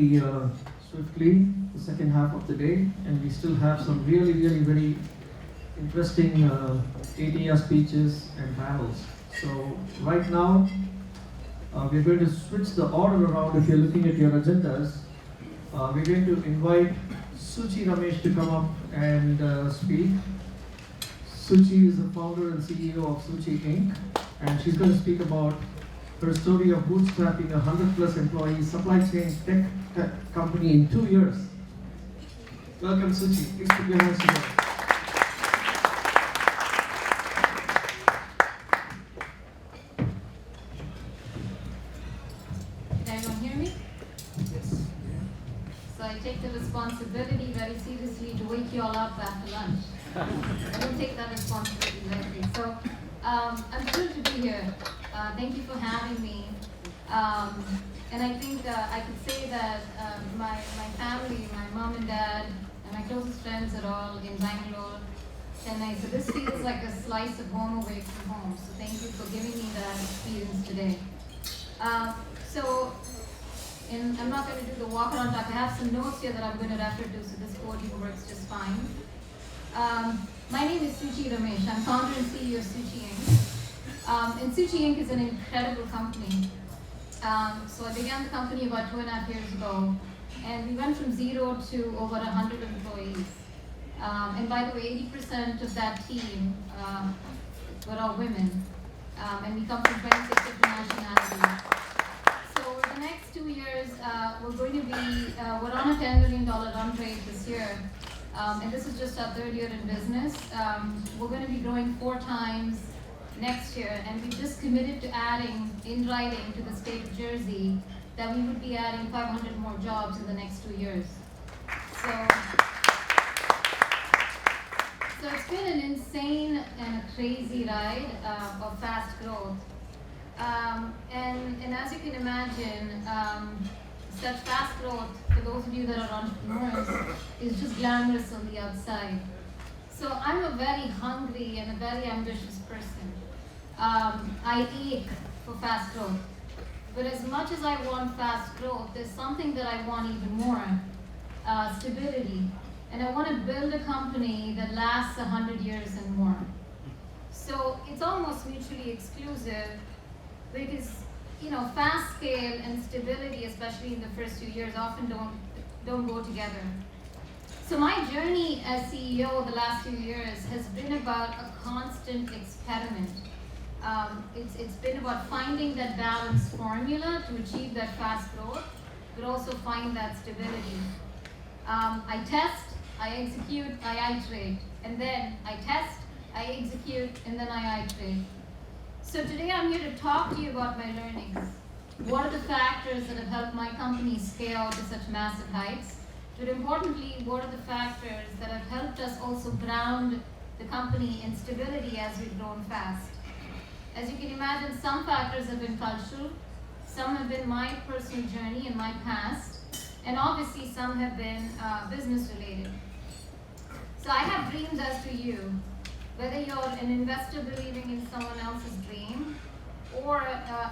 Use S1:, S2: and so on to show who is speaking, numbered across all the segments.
S1: very swiftly the second half of the day, and we still have some really very interesting ATEA speeches and panels. So right now, we're going to switch the order around. If you're looking at your agendas, we're going to invite Suuchi Ramesh to come up and speak. Suuchi is the founder and CEO of Suuchi Inc. And she's going to speak about her story of bootstrapping a 100+ employee supply chain tech company in 2 years. Welcome, Suuchi. Please put your hands together.
S2: Can everyone hear me?
S1: Yes.
S2: So I take the responsibility very seriously to wake you all up after lunch. I don't take that responsibility lightly. So I'm thrilled to be here. Thank you for having me. And I think I could say that my family, my mom and dad, and my closest friends are all in Bangalore, Chennai. So this feels like a slice of home away from home. So thank you for giving me that experience today. I'm not going to do the walk around talk. I have some notes here that I'm going to refer to, so this podium works just fine. My name is Suuchi Ramesh. I'm founder and CEO of Suuchi Inc. And Suuchi Inc. is an incredible company. So I began the company about 2.5 years ago, and we went from 0 to over 100 employees. And by the way, 80% of that team were all women, and we come from 26 different nationalities. So over the next 2 years, we're on a $10 million run rate this year. And this is just our 3rd year in business. We're going to be growing 4 times next year, and we've just committed to adding, in writing, to the state of Jersey, that we would be adding 500 more jobs in the next 2 years. So it's been an insane and a crazy ride of fast growth. And as you can imagine, such fast growth, for those of you that are entrepreneurs, is just glamorous on the outside. So I'm a very hungry and a very ambitious person. I ache for fast growth. But as much as I want fast growth, there's something that I want even more, stability. And I want to build a company that lasts 100 years and more. So it's almost mutually exclusive, because fast scale and stability, especially in the first few years, often don't go together. So my journey as CEO the last few years has been about a constant experiment. It's been about finding that balanced formula to achieve that fast growth, but also find that stability. I test, I execute, I iterate, and then I test, I execute, and then I iterate. So today I'm here to talk to you about my learnings. What are the factors that have helped my company scale to such massive heights? But importantly, what are the factors that have helped us also ground the company in stability as we've grown fast? As you can imagine, some factors have been cultural, some have been my personal journey and my past, and obviously some have been business related. So I have dreams as to you. Whether you're an investor believing in someone else's dream or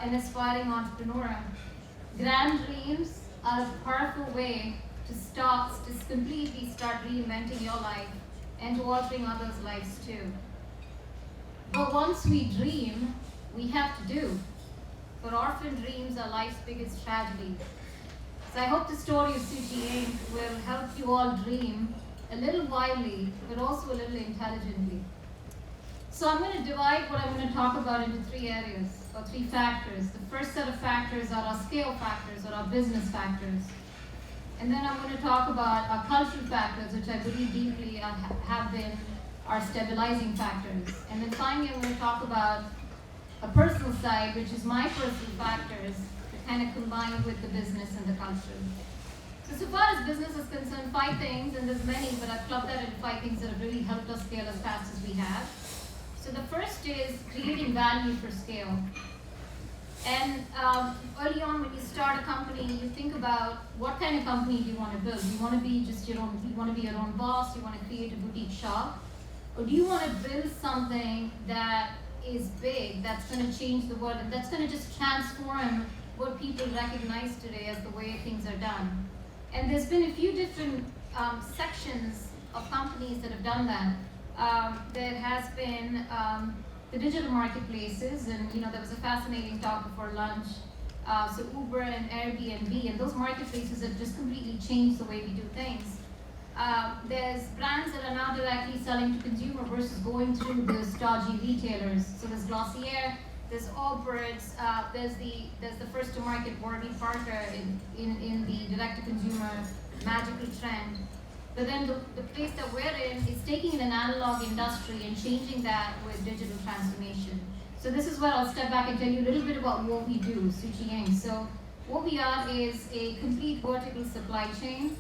S2: an aspiring entrepreneur, grand dreams are a powerful way to completely start reinventing your life and to altering others' lives too. But once we dream, we have to do. For orphan dreams are life's biggest tragedy. So I hope the story of Suuchi Inc. will help you all dream a little wildly, but also a little intelligently. So I'm going to divide what I'm going to talk about into 3 areas, or 3 factors. The first set of factors are our scale factors, or our business factors. And then I'm going to talk about our cultural factors, which I believe deeply have been our stabilizing factors. And then finally, I'm going to talk about a personal side, which is my personal factors, that kind of combine with the business and the culture. So far as business is concerned, 5 things, and there's many, but I've clubbed that into 5 things that have really helped us scale as fast as we have. So the first is creating value for scale. And early on, when you start a company, you think about what kind of company do you want to build. Do you want to be just your own? Do you want to be your own boss? Do you want to create a boutique shop, or do you want to build something that is big, that's going to change the world, and that's going to just transform what people recognize today as the way things are done? And there's been a few different sections of companies that have done that. There has been the digital marketplaces, and there was a fascinating talk before lunch. So Uber and Airbnb, and those marketplaces have just completely changed the way we do things. There's brands that are now directly selling to consumer versus going through the stodgy retailers. So there's Glossier, there's Allbirds, there's the first to market Warby Parker in the direct to consumer magical trend. But then the place that we're in is taking an analog industry and changing that with digital transformation. So this is where I'll step back and tell you a little bit about what we do, Suuchi Inc. So what we are is a complete vertical supply chain.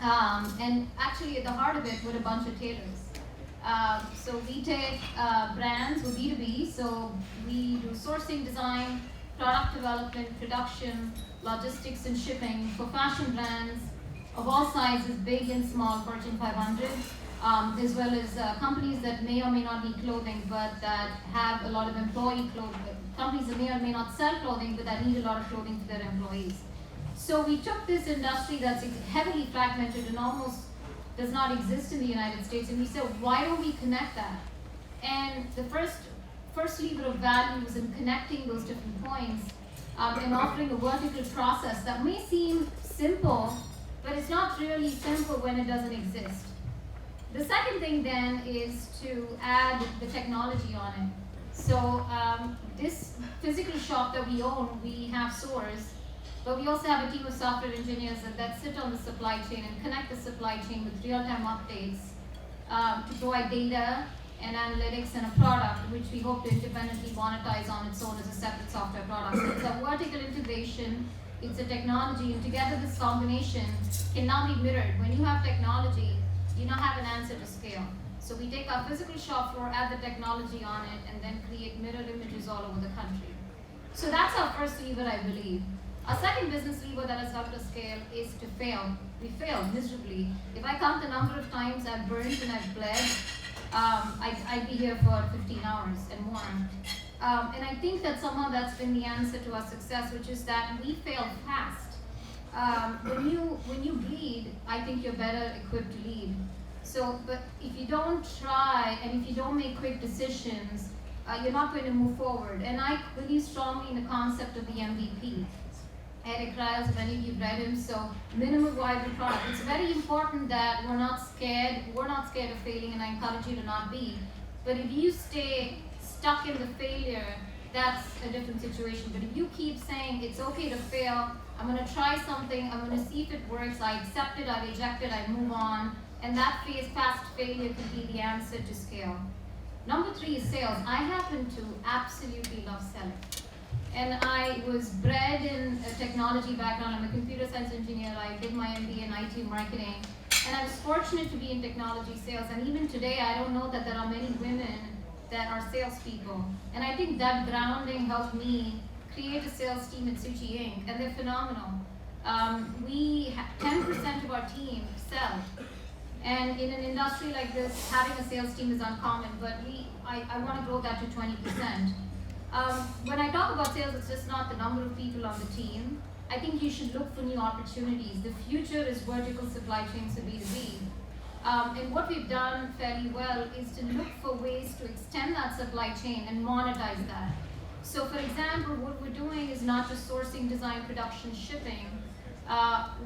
S2: And actually at the heart of it, we're a bunch of tailors. So we take brands, we're B2B, so we do sourcing, design, product development, production, logistics and shipping for fashion brands of all sizes, big and small, Fortune 500, as well as companies that may or may not be clothing, but that have a lot of employee clothing, companies that may or may not sell clothing, but that need a lot of clothing for their employees. So we took this industry that's heavily fragmented and almost does not exist in the United States, and we said, why don't we connect that? And the first lever of value was in connecting those different points and offering a vertical process that may seem simple, but it's not really simple when it doesn't exist. The second thing then is to add the technology on it. So this physical shop that we own, we have stores, but we also have a team of software engineers that sit on the supply chain and connect the supply chain with real-time updates to provide data and analytics and a product which we hope to independently monetize on its own as a separate software product. So it's a vertical integration, it's a technology, and together this combination can now be mirrored. When you have technology, you now have an answer to scale. So we take our physical shop floor, add the technology on it, and then create mirror images all over the country. So that's our first lever, I believe. Our second business lever that has helped us scale is to fail. We failed miserably. If I count the number of times I've burned and I've bled, I'd be here for 15 hours and more. And I think that somehow that's been the answer to our success, which is that we fail fast. When you bleed, I think you're better equipped to lead. So, but if you don't try and if you don't make quick decisions, you're not going to move forward. And I believe strongly in the concept of the MVP. Eric Riles, if any of you have read him, so minimum viable product. It's very important that we're not scared of failing, and I encourage you to not be. But if you stay stuck in the failure, that's a different situation. But if you keep saying, it's okay to fail, I'm gonna try something, I'm gonna see if it works, I accept it, I reject it, I move on, and that phase past failure could be the answer to scale. Number 3 is sales. I happen to absolutely love selling. And I was bred in a technology background. I'm a computer science engineer. I did my MBA in IT marketing. And I was fortunate to be in technology sales. And even today, I don't know that there are many women that are salespeople. And I think that grounding helped me create a sales team at Suuchi Inc. And they're phenomenal. 10% of our team sell. And in an industry like this, having a sales team is uncommon. But I want to grow that to 20%. When I talk about sales, it's just not the number of people on the team. I think you should look for new opportunities. The future is vertical supply chains to B2B. And what we've done fairly well is to look for ways to extend that supply chain and monetize that. So for example, what we're doing is not just sourcing, design, production, shipping.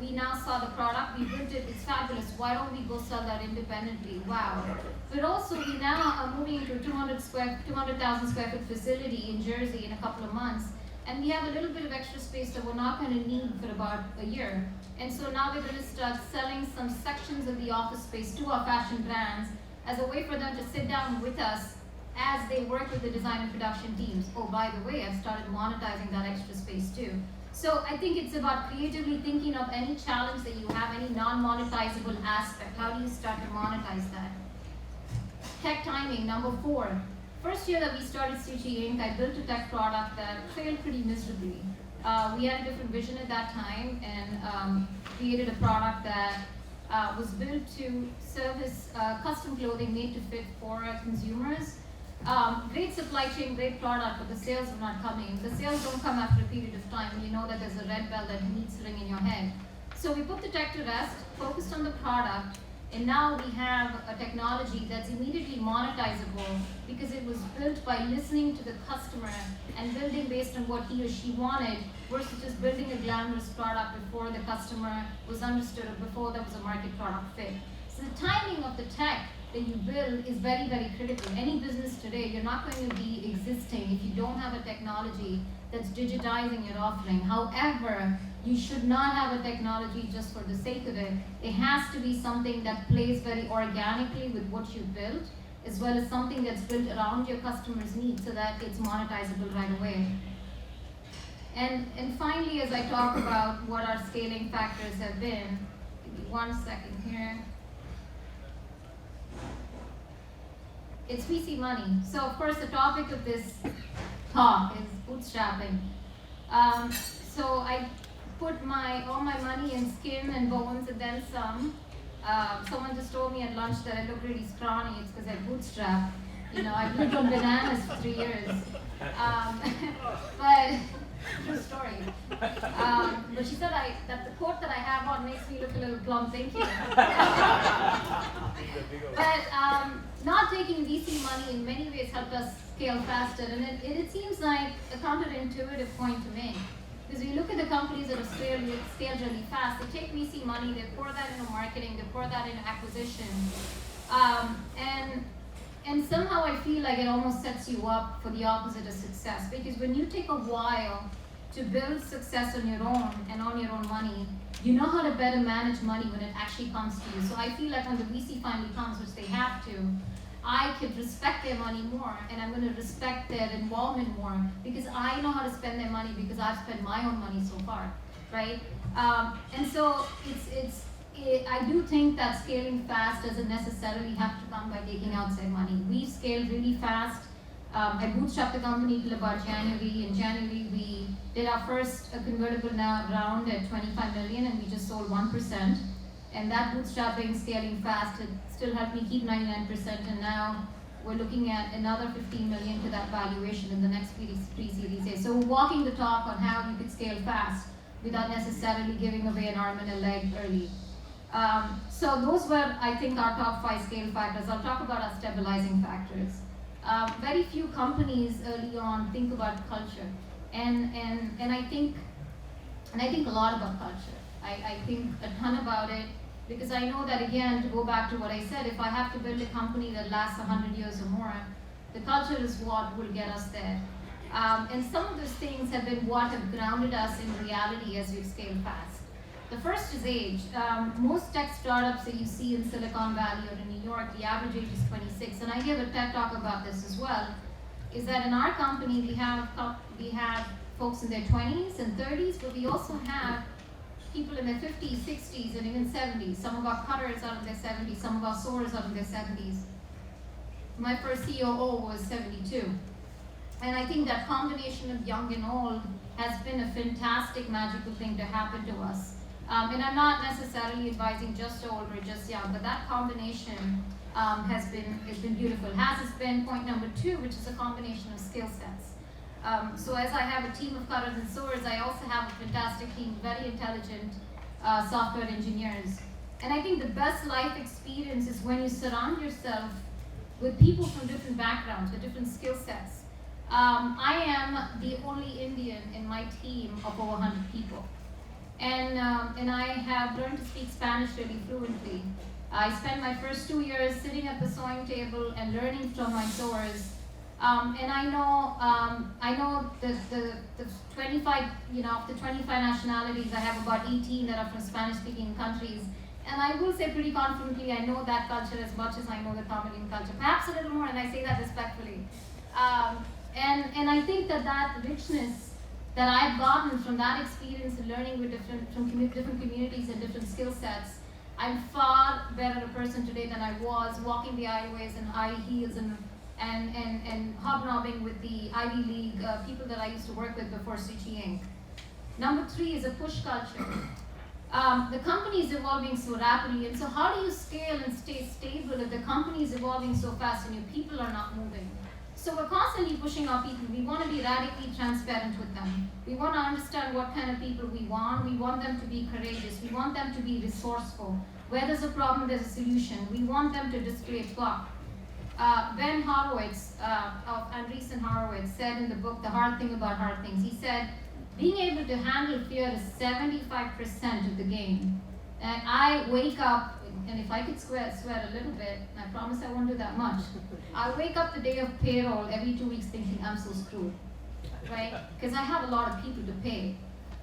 S2: We now saw the product, we built it, it's fabulous. Why don't we go sell that independently? Wow. But also we now are moving into a 200,000 square foot facility in Jersey in a couple of months. And we have a little bit of extra space that we're not going to need for about a year. And so now we're going to start selling some sections of the office space to our fashion brands as a way for them to sit down with us as they work with the design and production teams. Oh, by the way, I've started monetizing that extra space too. So I think it's about creatively thinking of any challenge that you have, any non-monetizable aspect. How do you start to monetize that? Tech timing, number 4. First year that we started Suuchi Inc., I built a tech product that failed pretty miserably. We had a different vision at that time and created a product that was built to service custom clothing made to fit for consumers. Great supply chain, great product, but the sales were not coming. The sales don't come after a period of time. You know that there's a red bell that needs to ring in your head. So we put the tech to rest, focused on the product, and now we have a technology that's immediately monetizable because it was built by listening to the customer and building based on what he or she wanted versus just building a glamorous product before the customer was understood or before there was a market product fit. So the timing of the tech that you build is very, very critical. Any business today, you're not going to be existing if you don't have a technology that's digitizing your offering. However, you should not have a technology just for the sake of it. It has to be something that plays very organically with what you built, as well as something that's built around your customer's needs so that it's monetizable right away. And finally, as I talk about what our scaling factors have been, give me 1 second here. It's VC money. So of course the topic of this talk is bootstrapping. So I put all my money in skin and bones and then some. Someone just told me at lunch that I look really scrawny. It's because I bootstrap. You know, I've lived on bananas for 3 years. But true story. But she said that the coat that I have on makes me look a little plump. Thank you. But not taking VC money in many ways helped us scale faster, and it seems like a counterintuitive point to make. Because you look at the companies that have scaled really fast, they take VC money, they pour that into marketing, they pour that into acquisition, and somehow I feel like it almost sets you up for the opposite of success. Because when you take a while to build success on your own and on your own money, you know how to better manage money when it actually comes to you. So I feel like when the VC finally comes, which they have to, I could respect their money more, and I'm going to respect their involvement more because I know how to spend their money because I've spent my own money so far, right? And so I do think that scaling fast doesn't necessarily have to come by taking outside money. We've scaled really fast. I bootstrapped the company till about January. In January, we did our first convertible round at 25 million, and we just sold 1%. And that bootstrapping, scaling fast, it still helped me keep 99%. And now we're looking at another 15 million to that valuation in the next pre-Series A. So we're walking the talk on how you could scale fast without necessarily giving away an arm and a leg early. So those were, I think, our top 5 scale factors. I'll talk about our stabilizing factors. Very few companies early on think about culture, and I think a lot about culture. I think a ton about it because I know that, again, to go back to what I said, if I have to build a company that lasts 100 years or more, the culture is what will get us there. And some of those things have been what have grounded us in reality as we've scaled fast. The first is age. Most tech startups that you see in Silicon Valley or in New York, the average age is 26. And I gave a TED talk about this as well, is that in our company we have folks in their 20s and 30s, but we also have people in their 50s, 60s, and even 70s. Some of our cutters are in their 70s, some of our sewers are in their 70s. My first COO was 72. And I think that combination of young and old has been a fantastic, magical thing to happen to us. And I'm not necessarily advising just old or just young, but that combination has been beautiful. Has been point number 2, which is a combination of skill sets. So as I have a team of cutters and sewers, I also have a fantastic team, very intelligent software engineers. And I think the best life experience is when you surround yourself with people from different backgrounds, with different skill sets. I am the only Indian in my team of over 100 people. And I have learned to speak Spanish really fluently. I spent my first 2 years sitting at the sewing table and learning from my sewers. And I know the 25, of the 25 nationalities, I have about 18 that are from Spanish-speaking countries. And I will say pretty confidently, I know that culture as much as I know the Tamilian culture, perhaps a little more, and I say that respectfully. And I think that richness that I've gotten from that experience and learning with different communities and different skill sets, I'm far better a person today than I was walking the aisleways in high heels and hobnobbing with the Ivy League people that I used to work with before Suuchi Inc. Number 3 is a push culture. The company is evolving so rapidly, and so how do you scale and stay stable if the company is evolving so fast and your people are not moving? So we're constantly pushing our people. We want to be radically transparent with them. We want to understand what kind of people we want. We want them to be courageous. We want them to be resourceful. Where there's a problem, there's a solution. We want them to display pluck. Ben Horowitz, of Andreessen Horowitz, said in the book, The Hard Thing About Hard Things, he said, being able to handle fear is 75% of the game. And I wake up, and if I could sweat a little bit, and I promise I won't do that much, I wake up the day of payroll every 2 weeks thinking I'm so screwed, right? Because I have a lot of people to pay.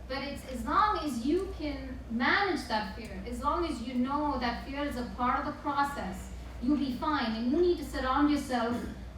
S2: But it's as long as you can manage that fear, as long as you know that fear is a part of the process, you'll be fine. And you need to surround yourself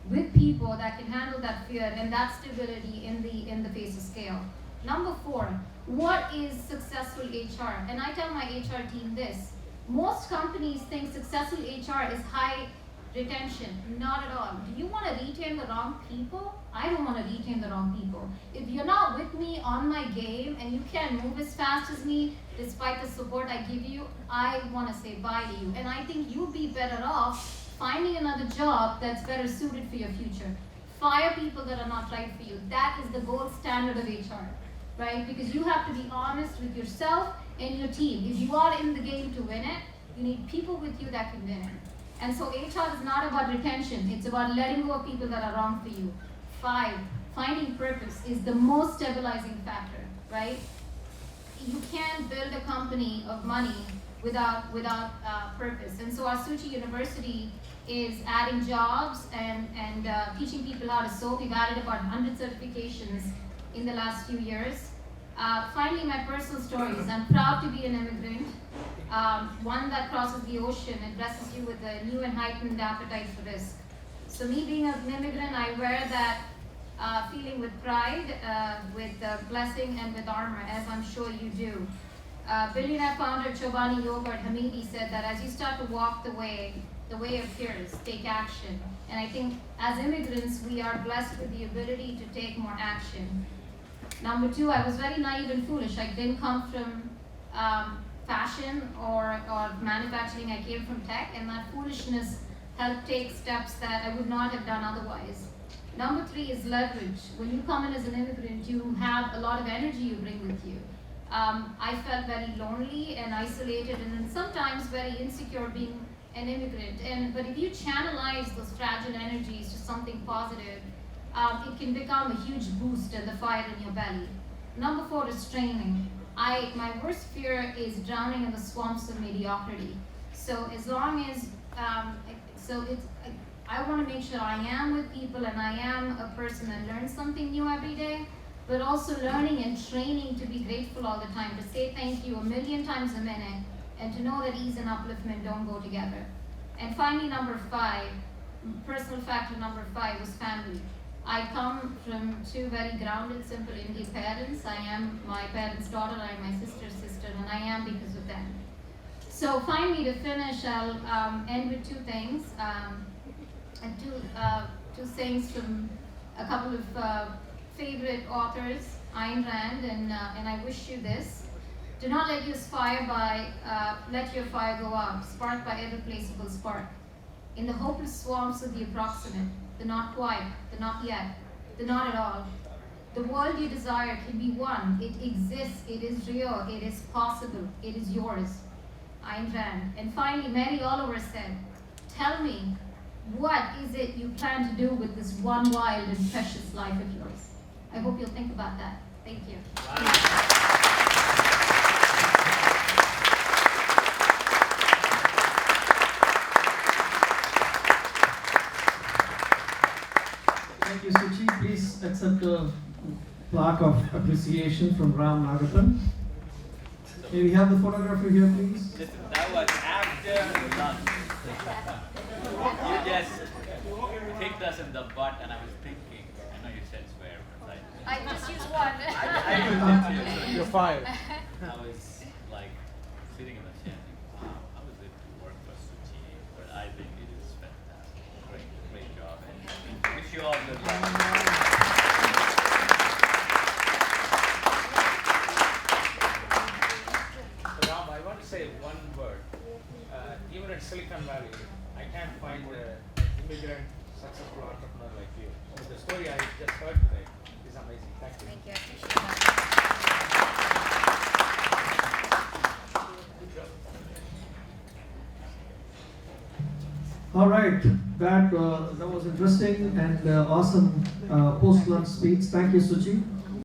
S2: with people that can handle that fear and that stability in the face of scale. Number 4, what is successful HR? And I tell my HR team this. Most companies think successful HR is high retention. Not at all. Do you want to retain the wrong people? I don't want to retain the wrong people. If you're not with me on my game and you can't move as fast as me, despite the support I give you, I want to say bye to you. And I think you'll be better off finding another job that's better suited for your future. Fire people that are not right for you. That is the gold standard of HR, right? Because you have to be honest with yourself and your team. If you are in the game to win it, you need people with you that can win it. And so HR is not about retention. It's about letting go of people that are wrong for you. 5, finding purpose is the most stabilizing factor, right? You can't build a company of money without purpose. And so our Suuchi University is adding jobs and teaching people how to sew. We've added about 100 certifications in the last few years. Finally, my personal stories. I'm proud to be an immigrant, one that crosses the ocean and blesses you with a new and heightened appetite for risk. So me being an immigrant, I wear that feeling with pride, with blessing, and with armor, as I'm sure you do. Billionaire founder Chobani Yogurt Hamidi said that as you start to walk the way appears, take action. And I think as immigrants, we are blessed with the ability to take more action. Number 2, I was very naive and foolish. I didn't come from fashion or manufacturing. I came from tech, and that foolishness helped take steps that I would not have done otherwise. Number 3 is leverage. When you come in as an immigrant, you have a lot of energy you bring with you. I felt very lonely and isolated and sometimes very insecure being an immigrant. But if you channelize those fragile energies to something positive, it can become a huge boost and the fire in your belly. Number 4 is training. My worst fear is drowning in the swamps of mediocrity. So as long as, I want to make sure I am with people and I am a person that learns something new every day, but also learning and training to be grateful all the time, to say thank you 1,000,000 times a minute, and to know that ease and upliftment don't go together. And finally, number 5, personal factor number 5 was family. I come from 2 very grounded, simple Indian parents. I am my parents' daughter, I am my sister's sister, and I am because of them. So finally, to finish, I'll end with 2 things, and two sayings from a couple of favorite authors, Ayn Rand, and I wish you this. Do not let your fire go out, sparked by irreplaceable spark. In the hopeless swamps of the approximate, the not quite, the not yet, the not at all, the world you desire can be won. It exists, it is real, it is possible, it is yours. Ayn Rand. And finally, Mary Oliver said, tell me, what is it you plan to do with this one wild and precious life of yours? I hope you'll think about that. Thank you.
S1: Thank you, Suuchi. Please accept a plaque of appreciation from Ram Nagappan. May we have the photographer here, please?
S3: Listen, that was after lunch. You just kicked us in the butt, and I was thinking, I know you said swear, but
S2: I just used one.
S3: I did too.
S4: You're fired.
S3: I was like sitting in the chair thinking, wow, how is it to work for Suuchi? But I think it is fantastic. Great job. And wish you all good luck.
S4: Ram, I want to say one word. Even in Silicon Valley, I can't find an immigrant successful entrepreneur like you. the story I just heard today is amazing. Thank you.
S2: Thank you. I appreciate that.
S4: Good job.
S1: All right, that was interesting and awesome post-lunch speech. Thank you, Suchi.